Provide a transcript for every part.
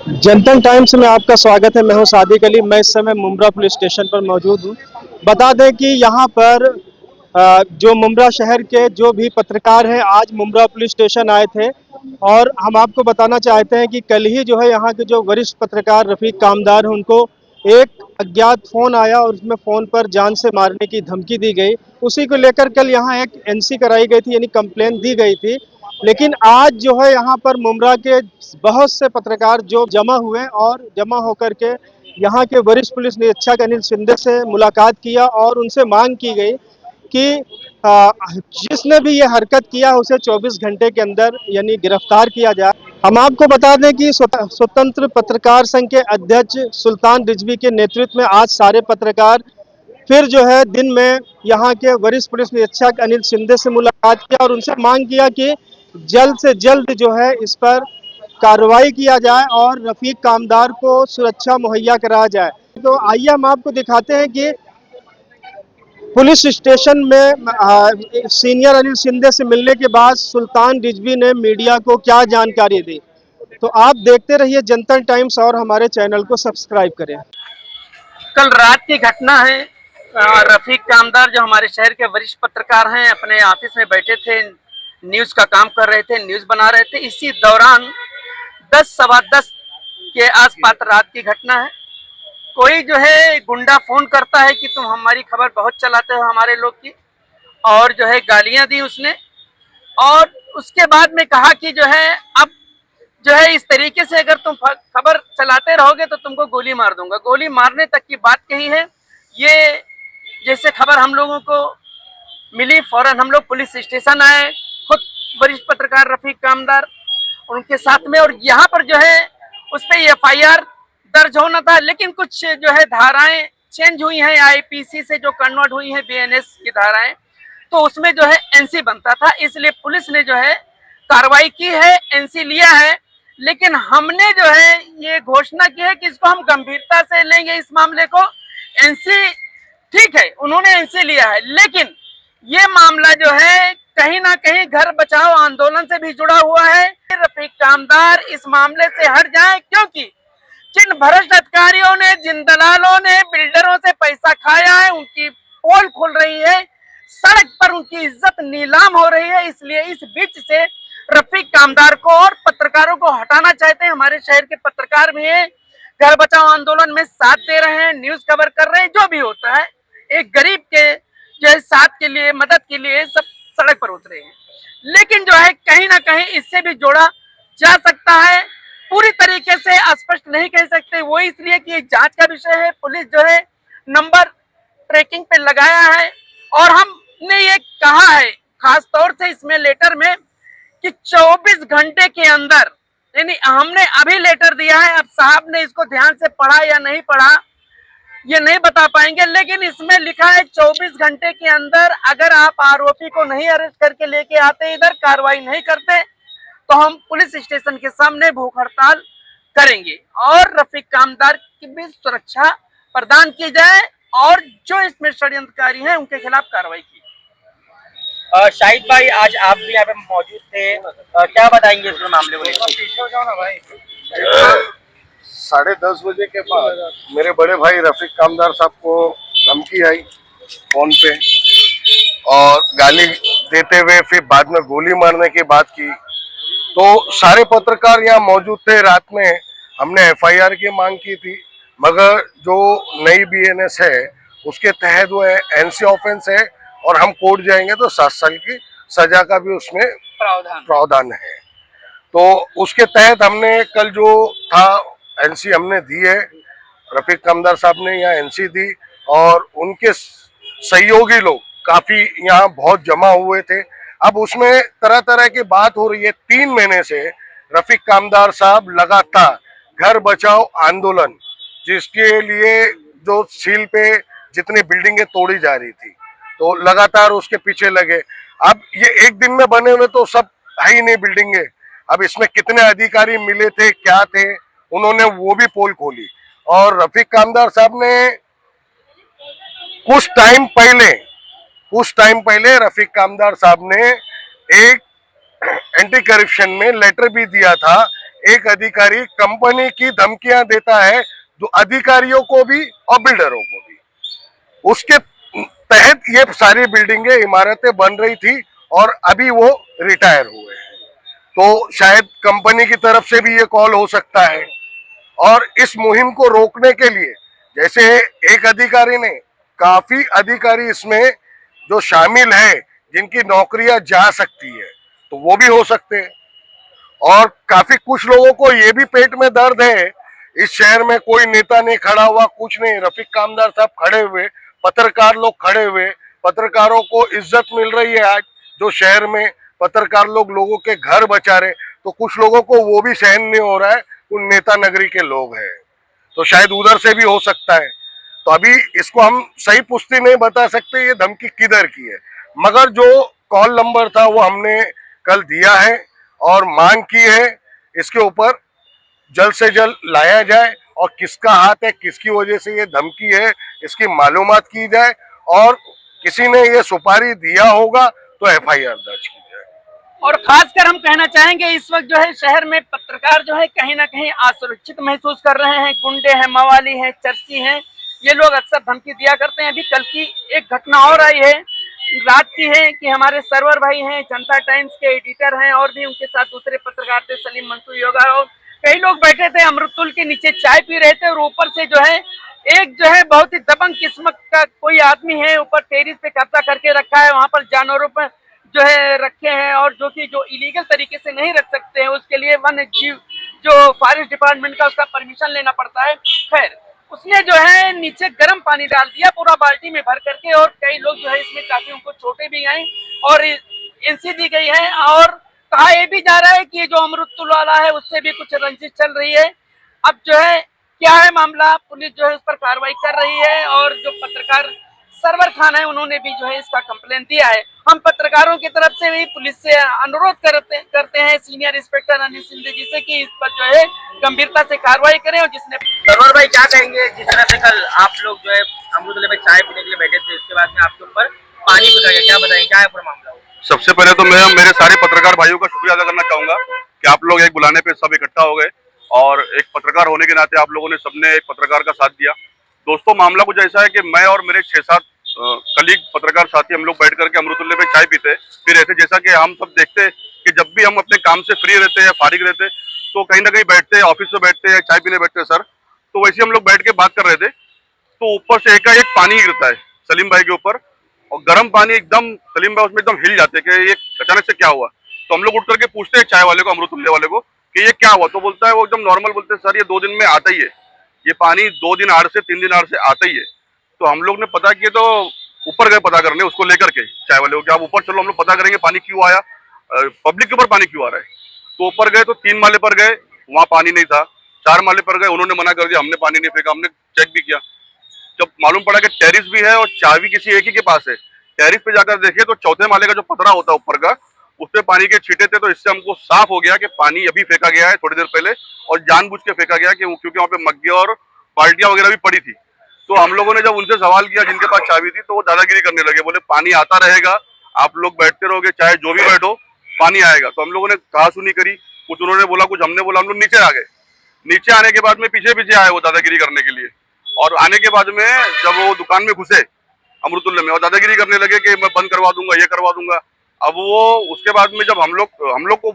जनतन times में आपका स्वागत है। मैं हूं सादिक अली। मैं इस समय मुंब्रा पुलिस स्टेशन पर मौजूद हूं। बता दें कि यहां पर जो मुंब्रा शहर के जो भी पत्रकार हैं आज मुंब्रा पुलिस स्टेशन आए थे और हम आपको बताना चाहते हैं कि कल ही जो है यहां के जो वरिष्ठ पत्रकार रफीक कामदार हैं उनको एक अज्ञात फोन आया और उसमें फोन पर जान से मारने की धमकी दी गई। उसी को लेकर कल यहाँ एक एनसी कराई गई थी, यानी कंप्लेन दी गई थी। लेकिन आज जो है यहाँ पर मुंब्रा के बहुत से पत्रकार जो जमा हुए और जमा होकर के यहाँ के वरिष्ठ पुलिस निरीक्षक अनिल शिंदे से मुलाकात किया और उनसे मांग की गई कि जिसने भी ये हरकत किया उसे 24 घंटे के अंदर यानी गिरफ्तार किया जाए। हम आपको बता दें कि स्वतंत्र पत्रकार संघ के अध्यक्ष सुल्तान रिजवी के नेतृत्व में आज सारे पत्रकार फिर जो है दिन में यहाँ के वरिष्ठ पुलिस निरीक्षक अनिल शिंदे से मुलाकात किया और उनसे मांग किया कि जल्द से जल्द जो है इस पर कार्रवाई किया जाए और रफीक कामदार को सुरक्षा मुहैया कराया जाए। तो आइए हम आपको दिखाते हैं कि पुलिस स्टेशन में सीनियर अनिल शिंदे से मिलने के बाद सुल्तान रिजवी ने मीडिया को क्या जानकारी दी। तो आप देखते रहिए जनतन टाइम्स और हमारे चैनल को सब्सक्राइब करें। कल रात की घटना है। रफीक कामदार जो हमारे शहर के वरिष्ठ पत्रकार हैं, अपने ऑफिस में बैठे थे, न्यूज का काम कर रहे थे, न्यूज बना रहे थे। इसी दौरान 10 सवा 10 के आसपास रात की घटना है। कोई जो है गुंडा फोन करता है कि तुम हमारी खबर बहुत चलाते हो हमारे लोग की, और जो है गालियां दी उसने। और उसके बाद में कहा कि जो है अब जो है इस तरीके से अगर तुम खबर चलाते रहोगे तो तुमको गोली मार दूंगा। गोली मारने तक की बात कही है। ये जैसे खबर हम लोगों को मिली, फौरन हम लोग पुलिस स्टेशन आए, खुद वरिष्ठ पत्रकार रफीक कामदार उनके साथ में। और यहाँ पर जो है उस पर एफआईआर दर्ज होना था, लेकिन कुछ जो है धाराएं चेंज हुई हैं, आईपीसी से जो कन्वर्ट हुई हैं बीएनएस की धाराएं, तो उसमें जो है एनसी बनता था। इसलिए पुलिस ने जो है कार्रवाई की है, एनसी लिया है। लेकिन हमने जो है ये घोषणा की है कि इसको हम गंभीरता से लेंगे इस मामले को। एनसी ठीक है, उन्होंने एनसी लिया है, लेकिन ये मामला जो है कहीं ना कहीं घर बचाओ आंदोलन से भी जुड़ा हुआ है। रफीक कामदार इस मामले से हट जाए, क्योंकि जिन भ्रष्ट अधिकारियों ने, जिन दलालों ने बिल्डरों से पैसा खाया है, उनकी पोल खुल रही है, सड़क पर उनकी इज्जत नीलाम हो रही है। इसलिए इस बीच से रफीक कामदार को और पत्रकारों को हटाना चाहते हैं। हमारे शहर के पत्रकार भी हैं, घर बचाओ आंदोलन में साथ दे रहे हैं, न्यूज कवर कर रहे हैं। जो भी होता है, एक गरीब के जो है साथ के लिए, मदद के लिए सब सड़क पर उतरे हैं। लेकिन जो है कहीं ना कहीं इससे भी जोड़ा जा सकता है, पूरी तरीके से स्पष्ट नहीं कह सकते। वो इसलिए कि जांच का विषय है। पुलिस जो है नंबर ट्रैकिंग पे लगाया है और हमने ये कहा है खास तौर से इसमें लेटर में कि 24 घंटे के अंदर, यानी हमने अभी लेटर दिया है, अब साहब ने इसको ध्यान से पढ़ा या नहीं पढ़ा ये नहीं बता पाएंगे, लेकिन इसमें लिखा है 24 घंटे के अंदर अगर आप आरोपी को नहीं अरेस्ट करके लेके आते, इधर कार्रवाई नहीं करते, तो हम पुलिस स्टेशन के सामने भूख हड़ताल करेंगे और रफीक कामदार की भी सुरक्षा प्रदान की जाए और जो इसमें षड्यंत्रकारी हैं उनके खिलाफ कार्रवाई की। शाहिद भाई, आज आप भी यहाँ पे मौजूद थे, क्या बताएंगे इस मामले को लेकर? 10:30 बजे के बाद मेरे बड़े भाई रफीक कामदार साहब को धमकी आई फोन पे और गाली देते हुए फिर बाद में गोली मारने की बात की। तो सारे पत्रकार यहाँ मौजूद थे। रात में हमने एफआईआर की मांग की थी, मगर जो नई बीएनएस है उसके तहत वो एनसी ऑफेंस है और हम कोर्ट जाएंगे तो 7 साल की सजा का भी उसमें प्रावधान है। तो उसके तहत हमने कल जो था एनसी हमने दी है। रफीक कामदार साहब ने यहाँ एनसी दी और उनके सहयोगी लोग काफी यहाँ बहुत जमा हुए थे। अब उसमें तरह तरह की बात हो रही है। 3 महीने से रफीक कामदार साहब लगातार घर बचाओ आंदोलन, जिसके लिए जो सील पे जितनी बिल्डिंगें तोड़ी जा रही थी, तो लगातार उसके पीछे लगे। अब ये एक दिन में बने हुए तो सब है ही नहीं बिल्डिंगे। अब इसमें कितने अधिकारी मिले थे, क्या थे, उन्होंने वो भी पोल खोली। और रफीक कामदार साहब ने कुछ टाइम पहले रफीक कामदार साहब ने एक एंटी करप्शन में लेटर भी दिया था एक अधिकारी कंपनी की धमकियां देता है, जो अधिकारियों को भी और बिल्डरों को भी। उसके तहत ये सारी बिल्डिंगें, इमारतें बन रही थी और अभी वो रिटायर हुए हैं। तो शायद कंपनी की तरफ से भी ये कॉल हो सकता है। और इस मुहिम को रोकने के लिए, जैसे एक अधिकारी ने, काफी अधिकारी इसमें जो शामिल है जिनकी नौकरियां जा सकती है, तो वो भी हो सकते हैं। और काफी कुछ लोगों को ये भी पेट में दर्द है, इस शहर में कोई नेता नहीं खड़ा हुआ, कुछ नहीं, रफीक कामदार साहब खड़े हुए, पत्रकार लोग खड़े हुए, पत्रकारों को इज्जत मिल रही है। आज जो शहर में पत्रकार लोग लोगों के घर बचा रहे, तो कुछ लोगों को वो भी सहन नहीं हो रहा है, उन नेता नगरी के लोग हैं। तो शायद उधर से भी हो सकता है। तो अभी इसको हम सही पुष्टि नहीं बता सकते ये धमकी किधर की है, मगर जो कॉल नंबर था वो हमने कल दिया है और मांग की है इसके ऊपर जल्द से जल्द लाया जाए और किसका हाथ है, किसकी वजह से ये धमकी है, इसकी मालूमात की जाए और किसी ने ये सुपारी दिया होगा तो एफआईआर दर्ज की जाए। और खासकर हम कहना चाहेंगे इस वक्त जो है शहर में पत्रकार जो है कहीं ना कहीं असुरक्षित महसूस कर रहे हैं। गुंडे हैं, मवाली हैं, चर्सी हैं, ये लोग अक्सर धमकी दिया करते हैं। अभी कल की एक घटना और आई है, रात की है, कि हमारे सरवर भाई हैं, जनता टाइम्स के एडिटर हैं और भी उनके साथ दूसरे पत्रकार थे, सलीम मंसूर योगा, और कई लोग बैठे थे अमृततुल के नीचे चाय पी रहे थे और ऊपर से जो है एक जो है बहुत ही दबंग किस्म का कोई आदमी है, ऊपर टेरिस पे कब्जा करके रखा है, वहां पर जानवरों पर जो है रखे हैं और जो इलीगल तरीके से नहीं रख सकते हैं, उसके लिए वन्य जीव जो फॉरेस्ट डिपार्टमेंट का उसका परमिशन लेना पड़ता है। खैर, उसने जो है नीचे गर्म पानी डाल दिया पूरा बाल्टी में भर करके, और कई लोग जो है इसमें काफी उनको चोटें भी आई और एनसी दी गई है। और कहा यह भी जा रहा है कि ये जो अमृततुल वाला है उससे भी कुछ रंजिश चल रही है। अब जो है क्या है मामला, पुलिस जो है उस पर कार्रवाई कर रही है और जो पत्रकार सरवर खान है उन्होंने भी जो है इसका कंप्लेन दिया है। हम पत्रकारों की तरफ से भी पुलिस से अनुरोध करते हैं सीनियर इंस्पेक्टर अनिल सिंधे जी से कि इस पर जो है गंभीरता से कार्रवाई करें। और जिसने सरवर भाई क्या कहेंगे, जिस तरह से कल आप लोग जो है अमृततुल में चाय पीने के लिए बैठे थे, इसके बाद में आपके ऊपर पानी फेंका गया, क्या बताएंगे, क्या है पूरा मामला? सबसे पहले तो मैं मेरे सारे पत्रकार भाइयों का शुक्रिया अदा करना चाहूंगा कि आप लोग एक बुलाने पे सब इकट्ठा हो गए और एक पत्रकार होने के नाते आप लोगों ने सबने एक पत्रकार का साथ दिया। दोस्तों, मामला कुछ ऐसा है कि मैं और मेरे 6-7 कलीग पत्रकार साथी हम लोग बैठ करके अमृततुल्य पे चाय पी रहे थे। जैसा कि हम सब देखते कि जब भी हम अपने काम से फ्री रहते या फारिग रहते तो कहीं ना कहीं बैठते, ऑफिस में बैठते या चाय पीने बैठते सर, तो वैसे हम लोग बैठ के बात कर रहे थे तो ऊपर से एकाएक पानी गिरता है सलीम भाई के ऊपर, और गर्म पानी एकदम, सलीम भाई उसमें एकदम हिल जाते कि ये अचानक से क्या हुआ। तो हम लोग उठ करके पूछते हैं चाय वाले को, अमृततुल्य वाले को, कि ये क्या हुआ। तो बोलता है, वो एकदम नॉर्मल बोलते हैं, सर ये 2 दिन में आता ही है, ये पानी 2 दिन आड़ से 3 दिन आड़ से आता ही है। तो हम लोग ने पता किया, तो ऊपर गए पता करने उसको लेकर के चाय वाले को, कि आप ऊपर चलो, हम लोग पता करेंगे पानी क्यों आया, पब्लिक के ऊपर पानी क्यों आ रहा है। तो ऊपर गए तो 3 माले पर गए, वहाँ पानी नहीं था। 4 माले पर गए, उन्होंने मना कर दिया, हमने पानी नहीं फेंका, हमने चेक भी किया। जब मालूम पड़ा कि टेरिस भी है और चाबी किसी एक ही के पास है, टेरिस पे जाकर देखे तो 4थे माले का जो पतरा होता है ऊपर का, उस पे पानी के छींटे थे। तो इससे हमको साफ हो गया कि पानी अभी फेंका गया है थोड़ी देर पहले, और जानबूझ के फेंका गया, क्योंकि वहाँ पे मग्गे और बाल्टियां वगैरह भी पड़ी थी। तो हम लोगों ने जब उनसे सवाल किया जिनके पास चाबी थी, तो वो दादागिरी करने लगे, बोले पानी आता रहेगा, आप लोग बैठते रहोगे, चाहे जो भी बैठो पानी आएगा। तो हम लोगों ने कहा सुनी करी, कुछ उन्होंने बोला, कुछ हमने बोला, हम लोग नीचे आ गए। नीचे आने के बाद में पीछे पीछे आए वो दादागिरी करने के लिए, और आने के बाद में जब वो दुकान में घुसे अमृततुल्य में और दादागिरी करने लगे कि मैं बंद करवा दूंगा, ये करवा दूंगा। अब वो उसके बाद में जब हम लोग को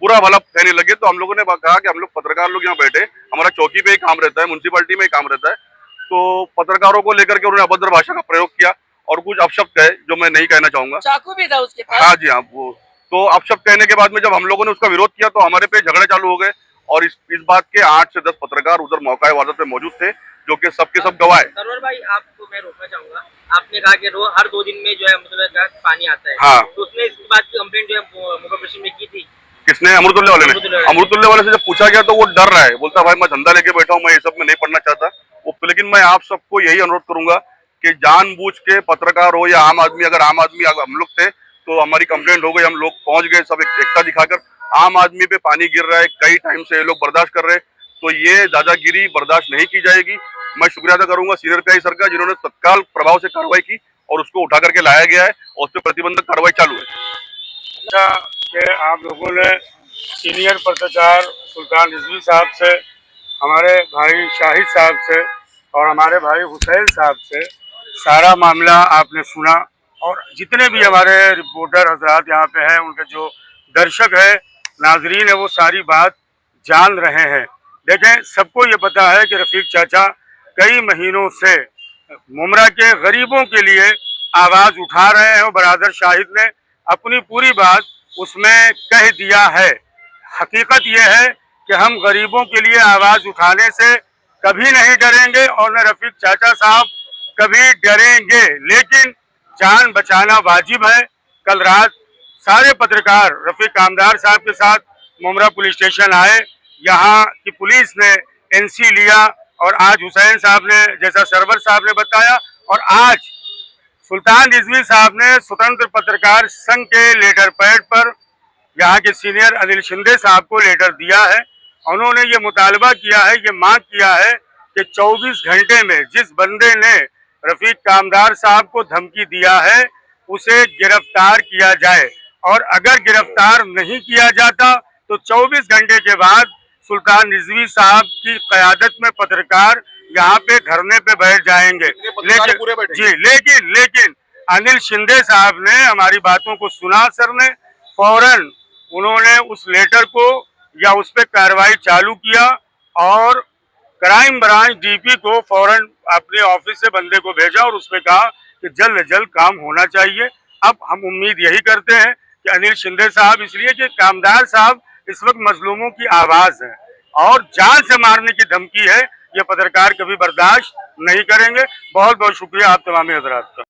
बुरा भला कहने लगे, तो हम लोगों ने कहा कि हम लोग पत्रकार लोग यहाँ बैठे, हमारा चौकी पे ही काम रहता है, म्युनिसिपैलिटी में ही काम रहता है, तो पत्रकारों को लेकर के उन्होंने अभद्र भाषा का प्रयोग किया और कुछ अपशब्द कहे जो मैं नहीं कहना चाहूंगा। चाकू भी था उसके पास। हाँ जी हाँ, वो तो अपशब्द कहने के बाद में जब हम लोगों ने उसका विरोध किया तो हमारे पे झगड़े चालू हो गए, और इस बात के 8 से 10 पत्रकार उधर मौका वारदात पे मौजूद थे, जो कि सबके सब गवाह है। सरवर भाई, आपको मैं रोकना चाहूंगा, आपने कहा कि हर 2 दिन में जो है मतलब पानी आता है, हाँ। तो उसने इस बात की कंप्लेंट जो है मुख्य में की थी। किसने? अमृततुल्य वाले ने। अमृततुल्य वाले से जब पूछा गया तो वो डर रहा है, बोलता भाई मैं धंधा लेके बैठा हूँ, मैं ये सब में नहीं पढ़ना चाहता। लेकिन मैं आप सबको यही अनुरोध करूंगा कि जानबूझ के पत्रकार हो या आम आदमी, अगर आम आदमी हम लोग थे तो हमारी कंप्लेंट हो गई, हम लोग पहुंच गए सब एकता दिखाकर, आम आदमी पे पानी गिर रहा है, कई टाइम से ये लोग बर्दाश्त कर रहे हैं, तो ये दादागिरी बर्दाश्त नहीं की जाएगी। मैं शुक्रिया अदा करूंगा सीनियर पीआई सर का, जिन्होंने तत्काल प्रभाव से कार्रवाई की और उसको उठा करके लाया गया है और उस पर प्रतिबंधक कार्रवाई चालू है। कि आप लोगों ने सीनियर पत्रकार सुल्तान रिजवी साहब से, हमारे भाई शाहिद साहब से और हमारे भाई हुसैन साहब से सारा मामला आपने सुना। और जितने भी हमारे रिपोर्टर हजरात यहाँ पे हैं, उनके जो दर्शक है, नाजरीन है, वो सारी बात जान रहे हैं। देखें, सबको ये पता है कि रफीक चाचा कई महीनों से मुमरा के गरीबों के लिए आवाज़ उठा रहे हैं। बरादर शाहिद ने अपनी पूरी बात उसमें कह दिया है। हकीकत यह है कि हम गरीबों के लिए आवाज़ उठाने से कभी नहीं डरेंगे और न रफीक चाचा साहब कभी डरेंगे, लेकिन जान बचाना वाजिब है। कल रात सारे पत्रकार रफीक कामदार साहब के साथ मुमरा पुलिस स्टेशन आए। यहाँ की पुलिस ने एनसी लिया और आज हुसैन साहब ने, जैसा सरवर साहब ने बताया, और आज सुल्तान रिजवी साहब ने स्वतंत्र पत्रकार संघ के लेटर पैड पर यहाँ के सीनियर अनिल शिंदे साहब को लेटर दिया है। उन्होंने ये मुतालबा किया है, ये मांग किया है कि 24 घंटे में जिस बंदे ने रफीक कामदार साहब को धमकी दिया है उसे गिरफ्तार किया जाए, और अगर गिरफ्तार नहीं किया जाता तो 24 घंटे के बाद सुल्तान रिजवी साहब की क़यादत में पत्रकार यहाँ पे धरने पे बैठ जाएंगे। लेकिन अनिल शिंदे साहब ने हमारी बातों को सुना। सर ने फौरन उन्होंने उस लेटर को या उस पर कार्रवाई चालू किया और क्राइम ब्रांच डीपी को फौरन अपने ऑफिस से बंदे को भेजा और उसमें कहा कि जल्द से जल्द काम होना चाहिए। अब हम उम्मीद यही करते हैं कि अनिल शिंदे साहब, इसलिए कि कामदार साहब इस वक्त मजलूमों की आवाज़ है और जान से मारने की धमकी है, ये पत्रकार कभी बर्दाश्त नहीं करेंगे। बहुत बहुत शुक्रिया आप तमाम हजरात का।